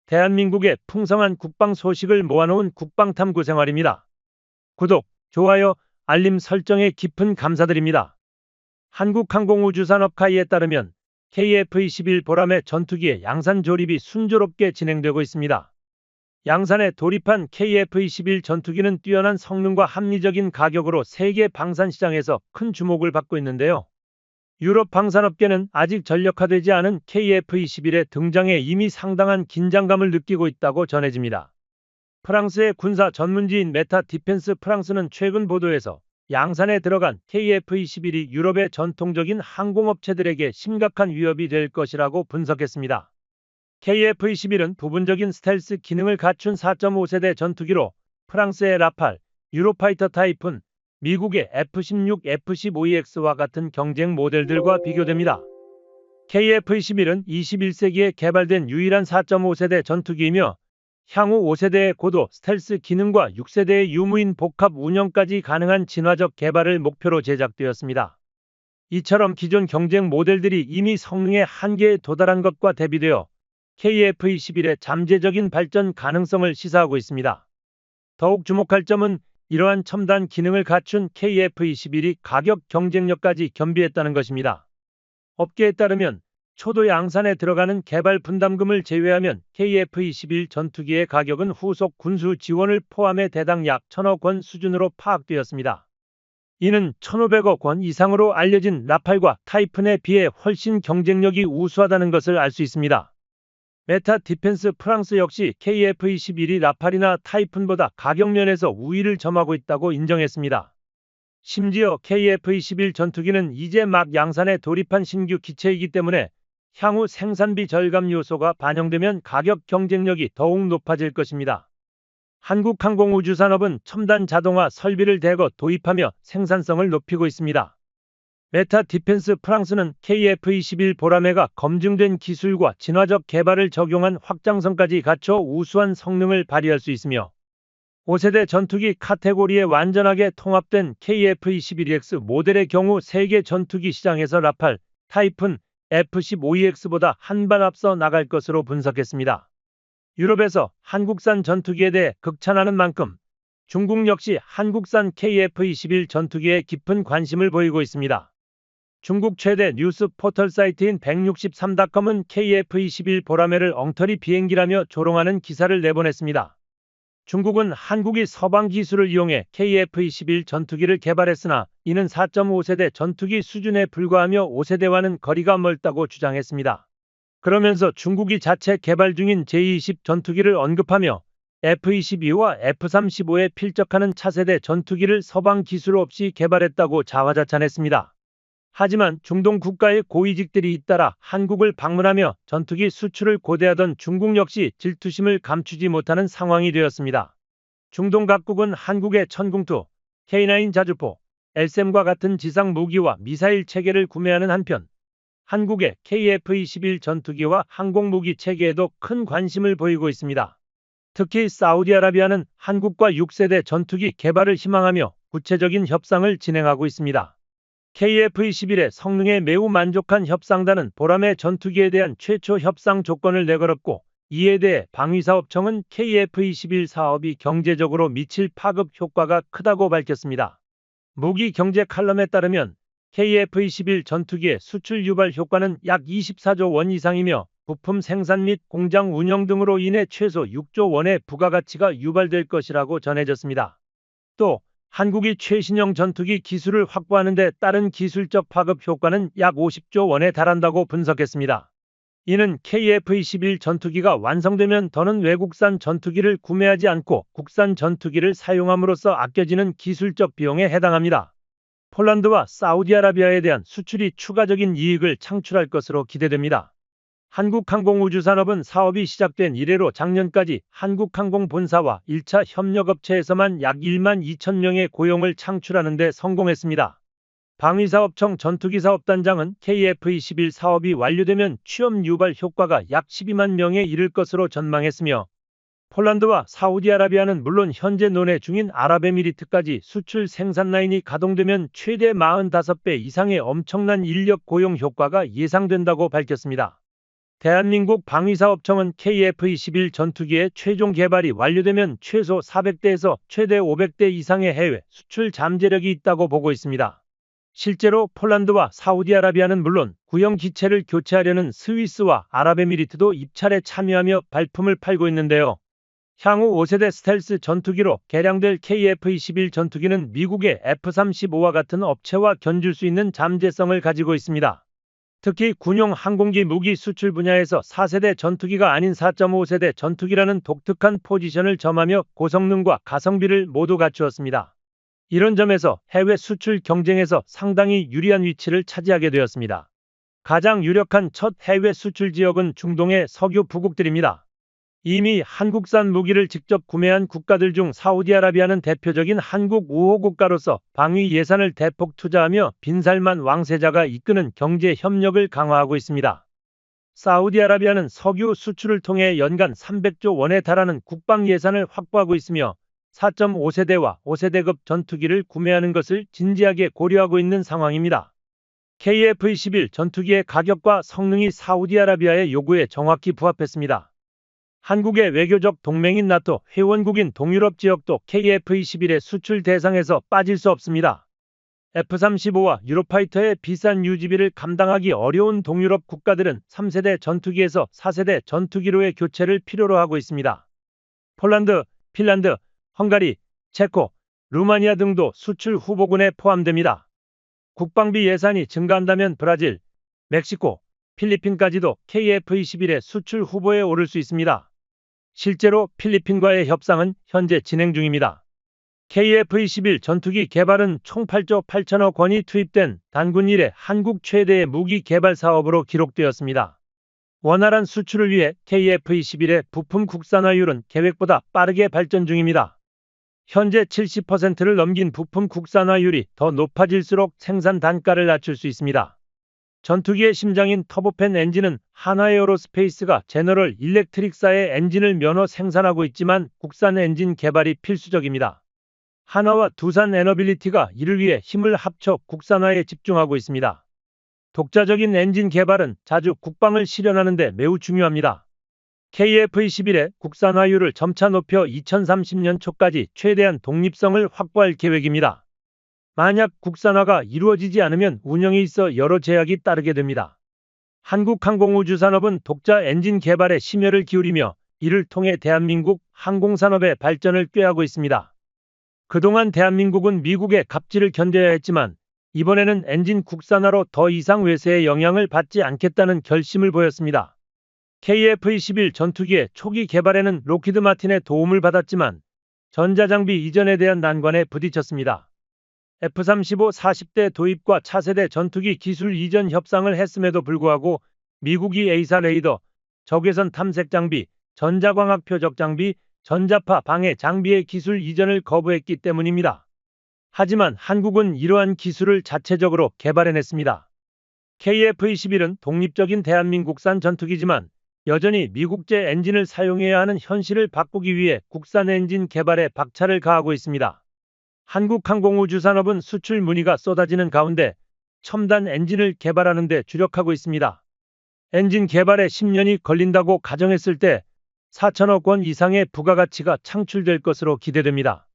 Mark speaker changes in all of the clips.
Speaker 1: 대한민국의 풍성한 국방 소식을 모아놓은 국방탐구 생활입니다. 구독, 좋아요, 알림 설정에 깊은 감사드립니다. 한국항공우주산업카이에 따르면 KF-21 보람의 전투기의 양산 조립이 순조롭게 진행되고 있습니다. 양산에 돌입한 KF-21 전투기는 뛰어난 성능과 합리적인 가격으로 세계 방산 시장에서 큰 주목을 받고 있는데요. 유럽 방산업계는 아직 전력화되지 않은 KF-21의 등장에 이미 상당한 긴장감을 느끼고 있다고 전해집니다. 프랑스의 군사 전문지인 메타 디펜스 프랑스는 최근 보도에서 양산에 들어간 KF-21이 유럽의 전통적인 항공업체들에게 심각한 위협이 될 것이라고 분석했습니다. KF-21은 부분적인 스텔스 기능을 갖춘 4.5세대 전투기로 프랑스의 라팔, 유로파이터 타이푼, 미국의 F-16, F-15EX와 같은 경쟁 모델들과 비교됩니다. KF-21은 21세기에 개발된 유일한 4.5세대 전투기이며 향후 5세대의 고도 스텔스 기능과 6세대의 유무인 복합 운영까지 가능한 진화적 개발을 목표로 제작되었습니다. 이처럼 기존 경쟁 모델들이 이미 성능의 한계에 도달한 것과 대비되어 KF-21의 잠재적인 발전 가능성을 시사하고 있습니다. 더욱 주목할 점은 이러한 첨단 기능을 갖춘 KF-21이 가격 경쟁력까지 겸비했다는 것입니다. 업계에 따르면 초도 양산에 들어가는 개발 분담금을 제외하면 KF-21 전투기의 가격은 후속 군수 지원을 포함해 대당 약 1,000억 원 수준으로 파악되었습니다. 이는 1,500억 원 이상으로 알려진 라팔과 타이푼에 비해 훨씬 경쟁력이 우수하다는 것을 알 수 있습니다. 메타 디펜스 프랑스 역시 KF-21이 라팔이나 타이푼보다 가격 면에서 우위를 점하고 있다고 인정했습니다. 심지어 KF-21 전투기는 이제 막 양산에 돌입한 신규 기체이기 때문에 향후 생산비 절감 요소가 반영되면 가격 경쟁력이 더욱 높아질 것입니다. 한국항공우주산업은 첨단 자동화 설비를 대거 도입하며 생산성을 높이고 있습니다. 메타 디펜스 프랑스는 KF-21 보라매가 검증된 기술과 진화적 개발을 적용한 확장성까지 갖춰 우수한 성능을 발휘할 수 있으며 5세대 전투기 카테고리에 완전하게 통합된 KF-21EX 모델의 경우 세계 전투기 시장에서 라팔, 타이푼, F-15EX보다 한 발 앞서 나갈 것으로 분석했습니다. 유럽에서 한국산 전투기에 대해 극찬하는 만큼 중국 역시 한국산 KF-21 전투기에 깊은 관심을 보이고 있습니다. 중국 최대 뉴스 포털 사이트인 163.com은 KF-21 보라매를 엉터리 비행기라며 조롱하는 기사를 내보냈습니다. 중국은 한국이 서방 기술을 이용해 KF-21 전투기를 개발했으나 이는 4.5세대 전투기 수준에 불과하며 5세대와는 거리가 멀다고 주장했습니다. 그러면서 중국이 자체 개발 중인 제-20 전투기를 언급하며 F-22와 F-35에 필적하는 차세대 전투기를 서방 기술 없이 개발했다고 자화자찬했습니다. 하지만 중동 국가의 고위직들이 잇따라 한국을 방문하며 전투기 수출을 고대하던 중국 역시 질투심을 감추지 못하는 상황이 되었습니다. 중동 각국은 한국의 천궁투, K9 자주포, LSAM과 같은 지상 무기와 미사일 체계를 구매하는 한편 한국의 KF-21 전투기와 항공무기 체계에도 큰 관심을 보이고 있습니다. 특히 사우디아라비아는 한국과 6세대 전투기 개발을 희망하며 구체적인 협상을 진행하고 있습니다. KF-21의 성능에 매우 만족한 협상단은 보라매 전투기에 대한 최초 협상 조건을 내걸었고 이에 대해 방위사업청은 KF-21 사업이 경제적으로 미칠 파급 효과가 크다고 밝혔습니다. 무기 경제 칼럼에 따르면 KF-21 전투기의 수출 유발 효과는 약 24조 원 이상이며 부품 생산 및 공장 운영 등으로 인해 최소 6조 원의 부가가치가 유발될 것이라고 전해졌습니다. 또 한국이 최신형 전투기 기술을 확보하는 데 따른 기술적 파급 효과는 약 50조 원에 달한다고 분석했습니다. 이는 KF-21 전투기가 완성되면 더는 외국산 전투기를 구매하지 않고 국산 전투기를 사용함으로써 아껴지는 기술적 비용에 해당합니다. 폴란드와 사우디아라비아에 대한 수출이 추가적인 이익을 창출할 것으로 기대됩니다. 한국항공우주산업은 사업이 시작된 이래로 작년까지 한국항공 본사와 1차 협력업체에서만 약 1만 2천 명의 고용을 창출하는 데 성공했습니다. 방위사업청 전투기사업단장은 KF-21 사업이 완료되면 취업 유발 효과가 약 12만 명에 이를 것으로 전망했으며 폴란드와 사우디아라비아는 물론 현재 논의 중인 아랍에미리트까지 수출 생산 라인이 가동되면 최대 45배 이상의 엄청난 인력 고용 효과가 예상된다고 밝혔습니다. 대한민국 방위사업청은 KF-21 전투기의 최종 개발이 완료되면 최소 400대에서 최대 500대 이상의 해외 수출 잠재력이 있다고 보고 있습니다. 실제로 폴란드와 사우디아라비아는 물론 구형 기체를 교체하려는 스위스와 아랍에미리트도 입찰에 참여하며 발품을 팔고 있는데요. 향후 5세대 스텔스 전투기로 개량될 KF-21 전투기는 미국의 F-35와 같은 업체와 견줄 수 있는 잠재성을 가지고 있습니다. 특히 군용 항공기 무기 수출 분야에서 4세대 전투기가 아닌 4.5세대 전투기라는 독특한 포지션을 점하며 고성능과 가성비를 모두 갖추었습니다. 이런 점에서 해외 수출 경쟁에서 상당히 유리한 위치를 차지하게 되었습니다. 가장 유력한 첫 해외 수출 지역은 중동의 석유 부국들입니다. 이미 한국산 무기를 직접 구매한 국가들 중 사우디아라비아는 대표적인 한국 우호 국가로서 방위 예산을 대폭 투자하며 빈살만 왕세자가 이끄는 경제 협력을 강화하고 있습니다. 사우디아라비아는 석유 수출을 통해 연간 300조 원에 달하는 국방 예산을 확보하고 있으며 4.5세대와 5세대급 전투기를 구매하는 것을 진지하게 고려하고 있는 상황입니다. KF-21 전투기의 가격과 성능이 사우디아라비아의 요구에 정확히 부합했습니다. 한국의 외교적 동맹인 나토 회원국인 동유럽 지역도 KF-21의 수출 대상에서 빠질 수 없습니다. F-35와 유로파이터의 비싼 유지비를 감당하기 어려운 동유럽 국가들은 3세대 전투기에서 4세대 전투기로의 교체를 필요로 하고 있습니다. 폴란드, 핀란드, 헝가리, 체코, 루마니아 등도 수출 후보군에 포함됩니다. 국방비 예산이 증가한다면 브라질, 멕시코, 필리핀까지도 KF-21의 수출 후보에 오를 수 있습니다. 실제로 필리핀과의 협상은 현재 진행 중입니다. KF-21 전투기 개발은 총 8조 8천억 원이 투입된 단군 이래 한국 최대의 무기 개발 사업으로 기록되었습니다. 원활한 수출을 위해 KF-21의 부품 국산화율은 계획보다 빠르게 발전 중입니다. 현재 70%를 넘긴 부품 국산화율이 더 높아질수록 생산 단가를 낮출 수 있습니다. 전투기의 심장인 터보팬 엔진은 한화에어로스페이스가 제너럴 일렉트릭사의 엔진을 면허 생산하고 있지만 국산 엔진 개발이 필수적입니다. 한화와 두산 에너빌리티가 이를 위해 힘을 합쳐 국산화에 집중하고 있습니다. 독자적인 엔진 개발은 자주 국방을 실현하는 데 매우 중요합니다. KF-21의 국산화율을 점차 높여 2030년 초까지 최대한 독립성을 확보할 계획입니다. 만약 국산화가 이루어지지 않으면 운영에 있어 여러 제약이 따르게 됩니다. 한국항공우주산업은 독자 엔진 개발에 심혈을 기울이며 이를 통해 대한민국 항공산업의 발전을 꾀하고 있습니다. 그동안 대한민국은 미국의 갑질을 견뎌야 했지만 이번에는 엔진 국산화로 더 이상 외세의 영향을 받지 않겠다는 결심을 보였습니다. KF-21 전투기의 초기 개발에는 록히드 마틴의 도움을 받았지만 전자장비 이전에 대한 난관에 부딪혔습니다. F-35 40대 도입과 차세대 전투기 기술 이전 협상을 했음에도 불구하고 미국이 A사 레이더, 적외선 탐색 장비, 전자광학 표적 장비, 전자파 방해 장비의 기술 이전을 거부했기 때문입니다. 하지만 한국은 이러한 기술을 자체적으로 개발해냈습니다. KF-21은 독립적인 대한민국산 전투기지만 여전히 미국제 엔진을 사용해야 하는 현실을 바꾸기 위해 국산 엔진 개발에 박차를 가하고 있습니다. 한국항공우주산업은 수출 문의가 쏟아지는 가운데 첨단 엔진을 개발하는 데 주력하고 있습니다. 엔진 개발에 10년이 걸린다고 가정했을 때 4천억 원 이상의 부가가치가 창출될 것으로 기대됩니다.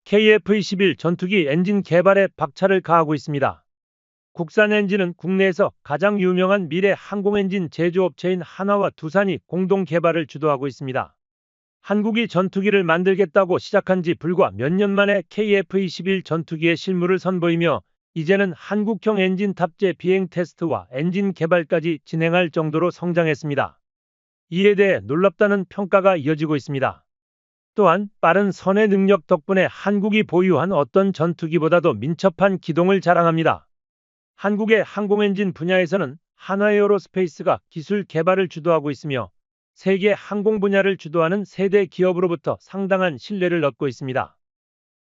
Speaker 1: KF-21 전투기 엔진 개발에 박차를 가하고 있습니다. 국산 엔진은 국내에서 가장 유명한 미래 항공엔진 제조업체인 한화와 두산이 공동 개발을 주도하고 있습니다. 한국이 전투기를 만들겠다고 시작한 지 불과 몇 년 만에 KF-21 전투기의 실무를 선보이며 이제는 한국형 엔진 탑재 비행 테스트와 엔진 개발까지 진행할 정도로 성장했습니다. 이에 대해 놀랍다는 평가가 이어지고 있습니다. 또한 빠른 선회 능력 덕분에 한국이 보유한 어떤 전투기보다도 민첩한 기동을 자랑합니다. 한국의 항공엔진 분야에서는 한화에어로스페이스가 기술 개발을 주도하고 있으며 세계 항공 분야를 주도하는 세대 기업으로부터 상당한 신뢰를 얻고 있습니다.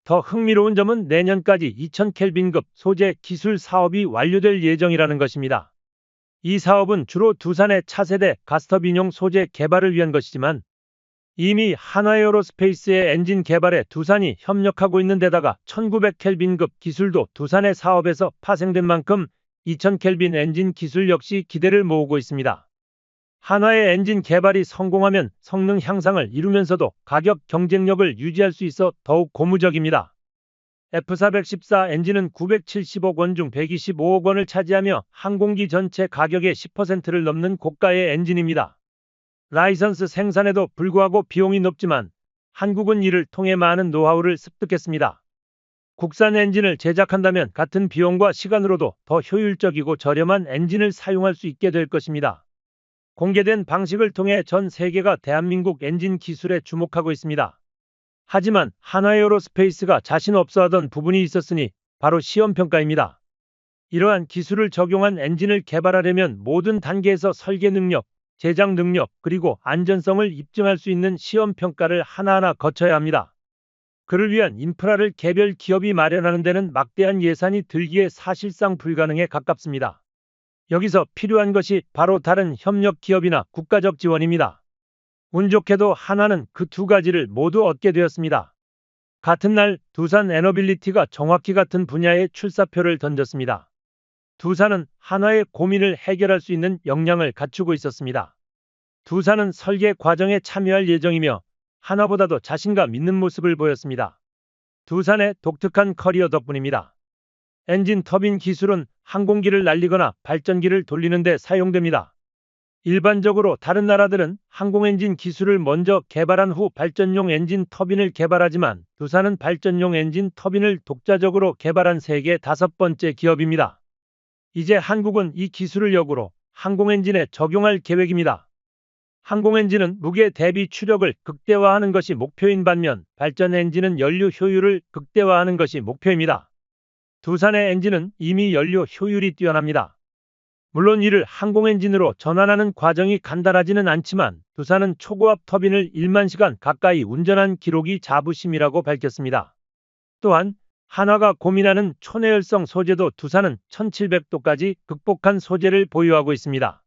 Speaker 1: 더 흥미로운 점은 내년까지 2000켈빈급 소재 기술 사업이 완료될 예정이라는 것입니다. 이 사업은 주로 두산의 차세대 가스터빈용 소재 개발을 위한 것이지만 이미 한화에어로스페이스의 엔진 개발에 두산이 협력하고 있는 데다가 1900켈빈급 기술도 두산의 사업에서 파생된 만큼 2000켈빈 엔진 기술 역시 기대를 모으고 있습니다. 한화의 엔진 개발이 성공하면 성능 향상을 이루면서도 가격 경쟁력을 유지할 수 있어 더욱 고무적입니다. F414 엔진은 970억 원 중 125억 원을 차지하며 항공기 전체 가격의 10%를 넘는 고가의 엔진입니다. 라이선스 생산에도 불구하고 비용이 높지만 한국은 이를 통해 많은 노하우를 습득했습니다. 국산 엔진을 제작한다면 같은 비용과 시간으로도 더 효율적이고 저렴한 엔진을 사용할 수 있게 될 것입니다. 공개된 방식을 통해 전 세계가 대한민국 엔진 기술에 주목하고 있습니다. 하지만 한화에어로스페이스가 자신 없어하던 부분이 있었으니 바로 시험평가입니다. 이러한 기술을 적용한 엔진을 개발하려면 모든 단계에서 설계 능력, 제작 능력, 그리고 안전성을 입증할 수 있는 시험평가를 하나하나 거쳐야 합니다. 그를 위한 인프라를 개별 기업이 마련하는 데는 막대한 예산이 들기에 사실상 불가능에 가깝습니다. 여기서 필요한 것이 바로 다른 협력 기업이나 국가적 지원입니다. 운 좋게도 한화는 그 두 가지를 모두 얻게 되었습니다. 같은 날 두산 에너빌리티가 정확히 같은 분야의 출사표를 던졌습니다. 두산은 한화의 고민을 해결할 수 있는 역량을 갖추고 있었습니다. 두산은 설계 과정에 참여할 예정이며 한화보다도 자신감 있는 모습을 보였습니다. 두산의 독특한 커리어 덕분입니다. 엔진 터빈 기술은 항공기를 날리거나 발전기를 돌리는 데 사용됩니다. 일반적으로 다른 나라들은 항공엔진 기술을 먼저 개발한 후 발전용 엔진 터빈을 개발하지만 두산은 발전용 엔진 터빈을 독자적으로 개발한 세계 5번째 기업입니다. 이제 한국은 이 기술을 역으로 항공엔진에 적용할 계획입니다. 항공엔진은 무게 대비 추력을 극대화하는 것이 목표인 반면 발전엔진은 연료 효율을 극대화하는 것이 목표입니다. 두산의 엔진은 이미 연료 효율이 뛰어납니다. 물론 이를 항공엔진으로 전환하는 과정이 간단하지는 않지만 두산은 초고압 터빈을 1만 시간 가까이 운전한 기록이 자부심이라고 밝혔습니다. 또한 한화가 고민하는 초내열성 소재도 두산은 1700도까지 극복한 소재를 보유하고 있습니다.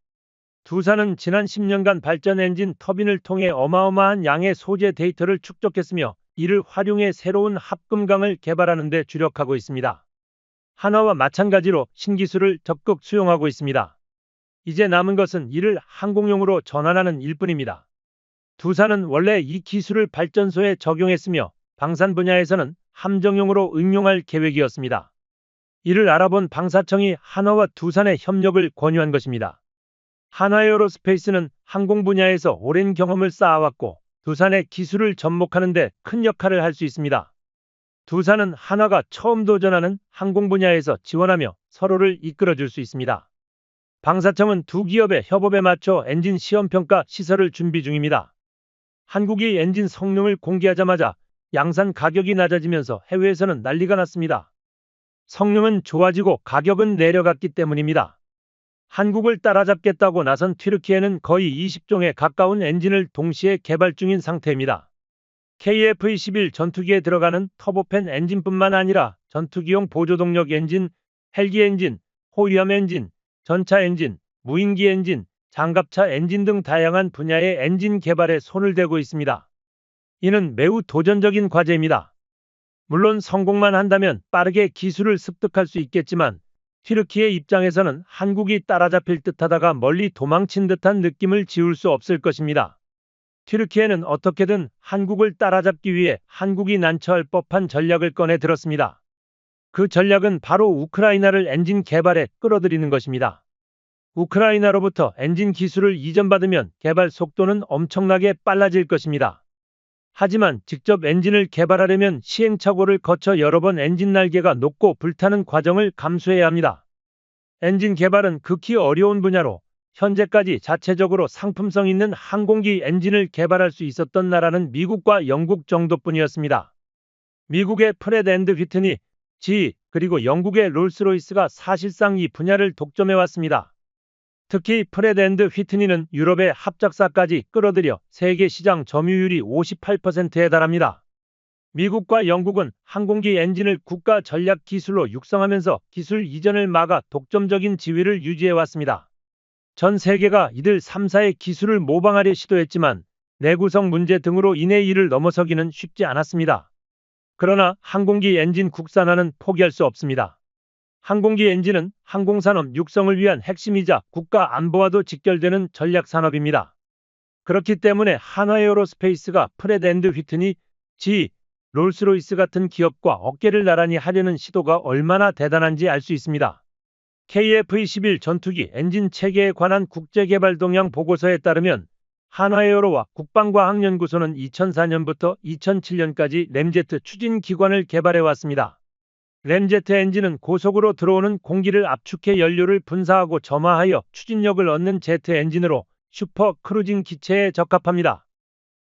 Speaker 1: 두산은 지난 10년간 발전 엔진 터빈을 통해 어마어마한 양의 소재 데이터를 축적했으며 이를 활용해 새로운 합금강을 개발하는 데 주력하고 있습니다. 한화와 마찬가지로 신기술을 적극 수용하고 있습니다. 이제 남은 것은 이를 항공용으로 전환하는 일뿐입니다. 두산은 원래 이 기술을 발전소에 적용했으며 방산 분야에서는 함정용으로 응용할 계획이었습니다. 이를 알아본 방사청이 한화와 두산의 협력을 권유한 것입니다. 한화에어로스페이스는 항공 분야에서 오랜 경험을 쌓아왔고 두산의 기술을 접목하는 데 큰 역할을 할 수 있습니다. 두산은 한화가 처음 도전하는 항공 분야에서 지원하며 서로를 이끌어줄 수 있습니다. 방사청은 두 기업의 협업에 맞춰 엔진 시험평가 시설을 준비 중입니다. 한국이 엔진 성능을 공개하자마자 양산 가격이 낮아지면서 해외에서는 난리가 났습니다. 성능은 좋아지고 가격은 내려갔기 때문입니다. 한국을 따라잡겠다고 나선 튀르키예는 거의 20종에 가까운 엔진을 동시에 개발 중인 상태입니다. KF-21 전투기에 들어가는 터보팬 엔진뿐만 아니라 전투기용 보조동력 엔진, 헬기 엔진, 호위함 엔진, 전차 엔진, 무인기 엔진, 장갑차 엔진 등 다양한 분야의 엔진 개발에 손을 대고 있습니다. 이는 매우 도전적인 과제입니다. 물론 성공만 한다면 빠르게 기술을 습득할 수 있겠지만 튀르키예 입장에서는 한국이 따라잡힐 듯하다가 멀리 도망친 듯한 느낌을 지울 수 없을 것입니다. 튀르키예는 어떻게든 한국을 따라잡기 위해 한국이 난처할 법한 전략을 꺼내 들었습니다. 그 전략은 바로 우크라이나를 엔진 개발에 끌어들이는 것입니다. 우크라이나로부터 엔진 기술을 이전받으면 개발 속도는 엄청나게 빨라질 것입니다. 하지만 직접 엔진을 개발하려면 시행착오를 거쳐 여러 번 엔진 날개가 녹고 불타는 과정을 감수해야 합니다. 엔진 개발은 극히 어려운 분야로 현재까지 자체적으로 상품성 있는 항공기 엔진을 개발할 수 있었던 나라는 미국과 영국 정도뿐이었습니다. 미국의 프렛 앤드 휘트니, GE, 그리고 영국의 롤스로이스가 사실상 이 분야를 독점해왔습니다. 특히 프렛 앤드 휘트니는 유럽의 합작사까지 끌어들여 세계 시장 점유율이 58%에 달합니다. 미국과 영국은 항공기 엔진을 국가 전략 기술로 육성하면서 기술 이전을 막아 독점적인 지위를 유지해왔습니다. 전 세계가 이들 3사의 기술을 모방하려 시도했지만 내구성 문제 등으로 인해 이를 넘어서기는 쉽지 않았습니다. 그러나 항공기 엔진 국산화는 포기할 수 없습니다. 항공기 엔진은 항공산업 육성을 위한 핵심이자 국가 안보와도 직결되는 전략 산업입니다. 그렇기 때문에 한화에어로스페이스가 프렛 앤드 휘트니, GE, 롤스로이스 같은 기업과 어깨를 나란히 하려는 시도가 얼마나 대단한지 알 수 있습니다. KF-21 전투기 엔진 체계에 관한 국제개발 동향 보고서에 따르면 한화에어로와 국방과학연구소는 2004년부터 2007년까지 램제트 추진 기관을 개발해 왔습니다. 램제트 엔진은 고속으로 들어오는 공기를 압축해 연료를 분사하고 점화하여 추진력을 얻는 제트 엔진으로 슈퍼 크루징 기체에 적합합니다.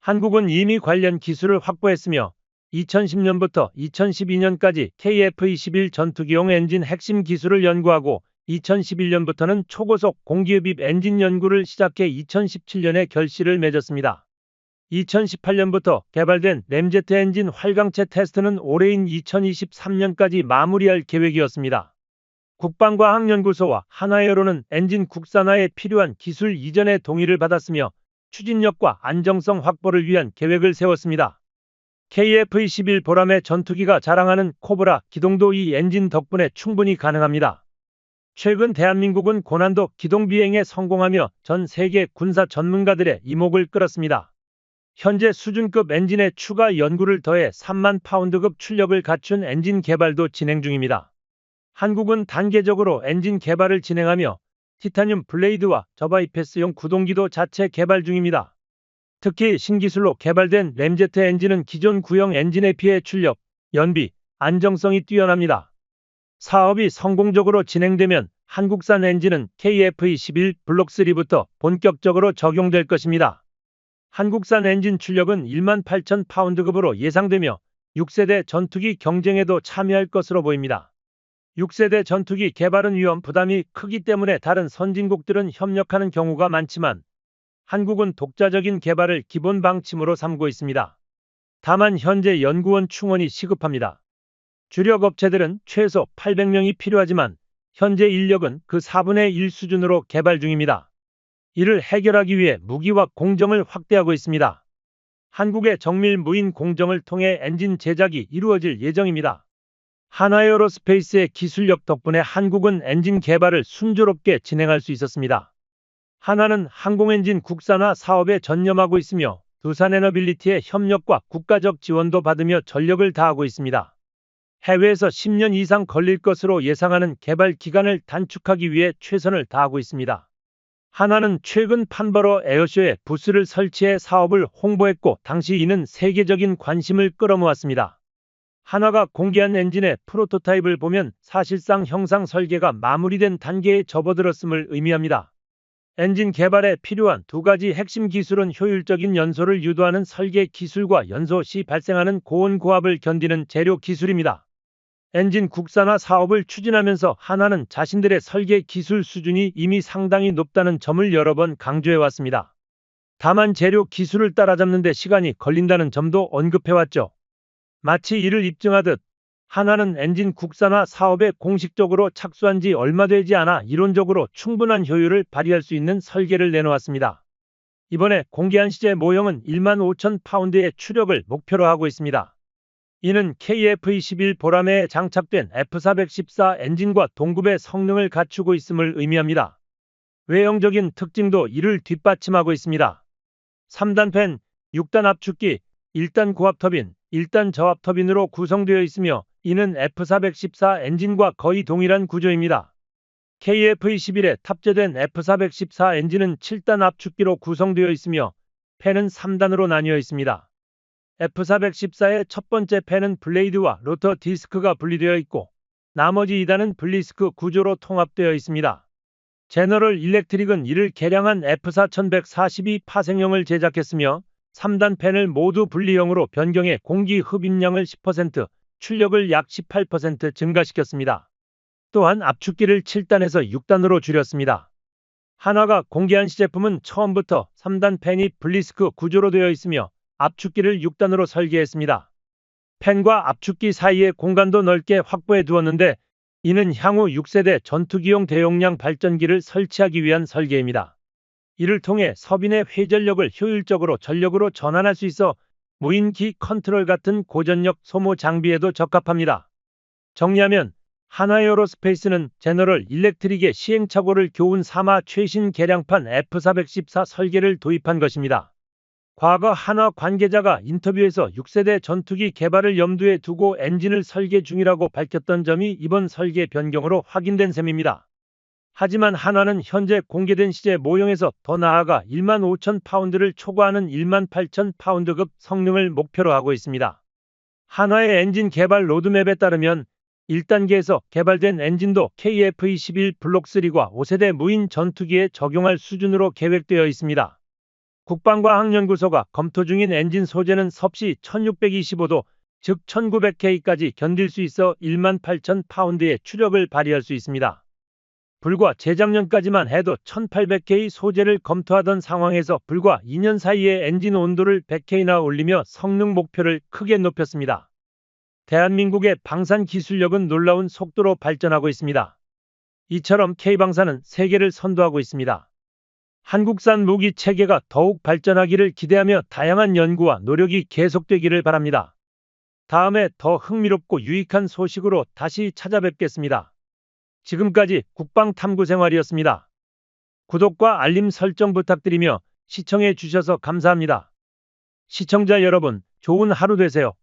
Speaker 1: 한국은 이미 관련 기술을 확보했으며 2010년부터 2012년까지 KF-21 전투기용 엔진 핵심 기술을 연구하고 2011년부터는 초고속 공기흡입 엔진 연구를 시작해 2017년에 결실을 맺었습니다. 2018년부터 개발된 램제트 엔진 활강체 테스트는 올해인 2023년까지 마무리할 계획이었습니다. 국방과학연구소와 한화에어로는 엔진 국산화에 필요한 기술 이전의 동의를 받았으며 추진력과 안정성 확보를 위한 계획을 세웠습니다. KF-21 보람의 전투기가 자랑하는 코브라 기동도 이 엔진 덕분에 충분히 가능합니다. 최근 대한민국은 고난도 기동 비행에 성공하며 전 세계 군사 전문가들의 이목을 끌었습니다. 현재 수준급 엔진에 추가 연구를 더해 3만 파운드급 출력을 갖춘 엔진 개발도 진행 중입니다. 한국은 단계적으로 엔진 개발을 진행하며 티타늄 블레이드와 저바이패스용 구동기도 자체 개발 중입니다. 특히 신기술로 개발된 램제트 엔진은 기존 구형 엔진에 비해 출력, 연비, 안정성이 뛰어납니다. 사업이 성공적으로 진행되면 한국산 엔진은 KF-21 블록3부터 본격적으로 적용될 것입니다. 한국산 엔진 출력은 1만 8천 파운드급으로 예상되며 6세대 전투기 경쟁에도 참여할 것으로 보입니다. 6세대 전투기 개발은 위험 부담이 크기 때문에 다른 선진국들은 협력하는 경우가 많지만 한국은 독자적인 개발을 기본 방침으로 삼고 있습니다. 다만 현재 연구원 충원이 시급합니다. 주력 업체들은 최소 800명이 필요하지만 현재 인력은 그 4분의 1 수준으로 개발 중입니다. 이를 해결하기 위해 무기화 공정을 확대하고 있습니다. 한국의 정밀 무인 공정을 통해 엔진 제작이 이루어질 예정입니다. 한화에어로스페이스의 기술력 덕분에 한국은 엔진 개발을 순조롭게 진행할 수 있었습니다. 한화는 항공엔진 국산화 사업에 전념하고 있으며 두산에너빌리티의 협력과 국가적 지원도 받으며 전력을 다하고 있습니다. 해외에서 10년 이상 걸릴 것으로 예상하는 개발 기간을 단축하기 위해 최선을 다하고 있습니다. 한화는 최근 판버러 에어쇼에 부스를 설치해 사업을 홍보했고 당시 이는 세계적인 관심을 끌어모았습니다. 한화가 공개한 엔진의 프로토타입을 보면 사실상 형상 설계가 마무리된 단계에 접어들었음을 의미합니다. 엔진 개발에 필요한 두 가지 핵심 기술은 효율적인 연소를 유도하는 설계 기술과 연소 시 발생하는 고온 고압을 견디는 재료 기술입니다. 엔진 국산화 사업을 추진하면서 한화는 자신들의 설계 기술 수준이 이미 상당히 높다는 점을 여러 번 강조해왔습니다. 다만 재료 기술을 따라잡는 데 시간이 걸린다는 점도 언급해왔죠. 마치 이를 입증하듯 한화는 엔진 국산화 사업에 공식적으로 착수한 지 얼마 되지 않아 이론적으로 충분한 효율을 발휘할 수 있는 설계를 내놓았습니다. 이번에 공개한 시제 모형은 1만 5천 파운드의 추력을 목표로 하고 있습니다. 이는 KF-21 보람에 장착된 F414 엔진과 동급의 성능을 갖추고 있음을 의미합니다. 외형적인 특징도 이를 뒷받침하고 있습니다. 3단 팬, 6단 압축기, 1단 고압 터빈, 1단 저압 터빈으로 구성되어 있으며 이는 F414 엔진과 거의 동일한 구조입니다. KF-21에 탑재된 F414 엔진은 7단 압축기로 구성되어 있으며 팬은 3단으로 나뉘어 있습니다. F414의 첫 번째 팬은 블레이드와 로터 디스크가 분리되어 있고 나머지 2단은 블리스크 구조로 통합되어 있습니다. 제너럴 일렉트릭은 이를 개량한 F4142 파생형을 제작했으며 3단 팬을 모두 분리형으로 변경해 공기 흡입량을 10%, 출력을 약 18% 증가시켰습니다. 또한 압축기를 7단에서 6단으로 줄였습니다. 한화가 공개한 시제품은 처음부터 3단 팬이 블리스크 구조로 되어 있으며 압축기를 6단으로 설계했습니다. 팬과 압축기 사이의 공간도 넓게 확보해 두었는데 이는 향후 6세대 전투기용 대용량 발전기를 설치하기 위한 설계입니다. 이를 통해 서빈의 회전력을 효율적으로 전력으로 전환할 수 있어 무인기 컨트롤 같은 고전력 소모 장비에도 적합합니다. 정리하면 한화에어로스페이스는 제너럴 일렉트릭의 시행착오를 교훈 삼아 최신 개량판 F414 설계를 도입한 것입니다. 과거 한화 관계자가 인터뷰에서 6세대 전투기 개발을 염두에 두고 엔진을 설계 중이라고 밝혔던 점이 이번 설계 변경으로 확인된 셈입니다. 하지만 한화는 현재 공개된 시제 모형에서 더 나아가 15,000파운드를 초과하는 18,000파운드급 성능을 목표로 하고 있습니다. 한화의 엔진 개발 로드맵에 따르면 1단계에서 개발된 엔진도 KF-21 블록3과 5세대 무인 전투기에 적용할 수준으로 계획되어 있습니다. 국방과학연구소가 검토 중인 엔진 소재는 섭씨 1625도, 즉 1900K까지 견딜 수 있어 18,000파운드의 추력을 발휘할 수 있습니다. 불과 재작년까지만 해도 1800K 소재를 검토하던 상황에서 불과 2년 사이에 엔진 온도를 100K나 올리며 성능 목표를 크게 높였습니다. 대한민국의 방산 기술력은 놀라운 속도로 발전하고 있습니다. 이처럼 K방산은 세계를 선도하고 있습니다. 한국산 무기 체계가 더욱 발전하기를 기대하며 다양한 연구와 노력이 계속되기를 바랍니다. 다음에 더 흥미롭고 유익한 소식으로 다시 찾아뵙겠습니다. 지금까지 국방탐구생활이었습니다. 구독과 알림 설정 부탁드리며 시청해 주셔서 감사합니다. 시청자 여러분, 좋은 하루 되세요.